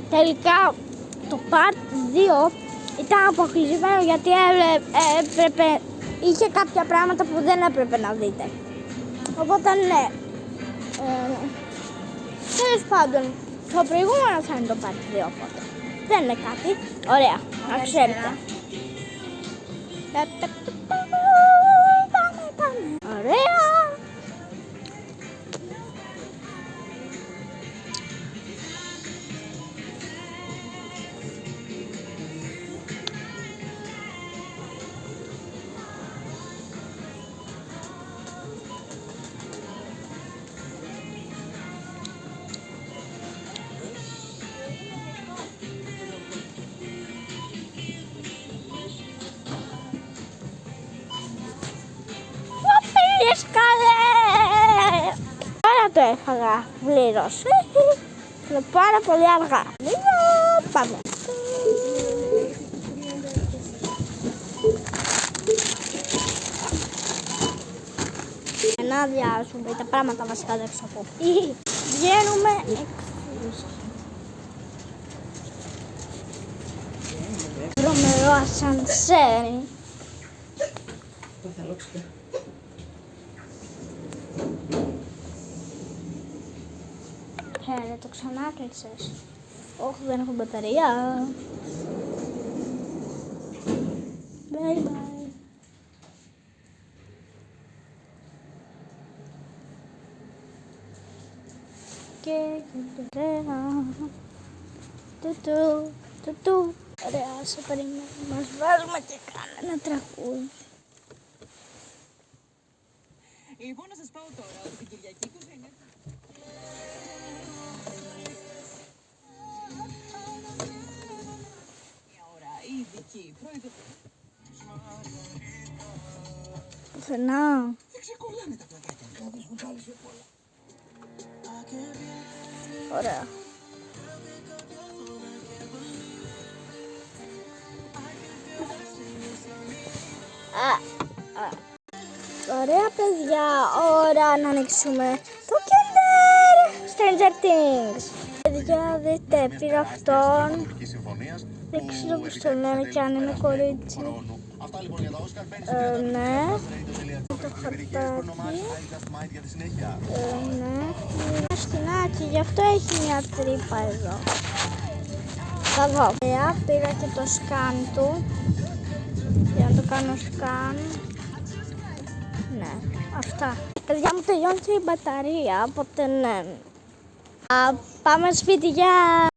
Τελικά το part 2 ήταν αποκλεισμένο γιατί έπρεπε, είχε κάποια πράγματα που δεν έπρεπε να δείτε. Οπότε ναι, τέλος πάντων, το προηγούμενο θα είναι το part 2, οπότε δεν είναι κάτι. Ωραία, να ξέρετε. Πάμε. Ωραία. Τώρα το έφαγα πλήρως. Είναι πάρα πολύ αργά. Πάμε. Να διάσουμε τα πράγματα βασικά δεν ξέρω από. Βγαίνουμε έξω. Τρομερό ασανσέρ. Το ξανά κλείσες. Όχι, δεν έχω μπαταρία. Bye bye. Και ωραία. Τουτου. Ωραία, σε περιμένω. Μας βάζουμε και κάνα ένα τραγούδι. Λοιπόν, να σας πάω τώρα ότι την Κυριακή 29. Μια ώρα ειδική προειδοποίηση. Πουθενά. Δεν ξεκολλάνε τα πλακάκια. Κάτω σκουτσάλισε πολλά. Ωραία. Ωραία παιδιά, ώρα να ανοίξουμε το Kinder Stranger Things. Παιδιά, δείτε, πήρα αυτόν. Δεν ξέρω πώς το λένε και αν είναι κορίτσι. Ναι. Το χαρτάκι. Ναι. Είναι σκηνάκι, γι' αυτό έχει μια τρύπα εδώ. Θα δω. Πήρα και το σκάν του. Για να το κάνω σκάν. Ναι, αυτά. Παιδιά μου τελειώνει η μπαταρία, οπότε ναι. Πάμε σπίτι, γεια!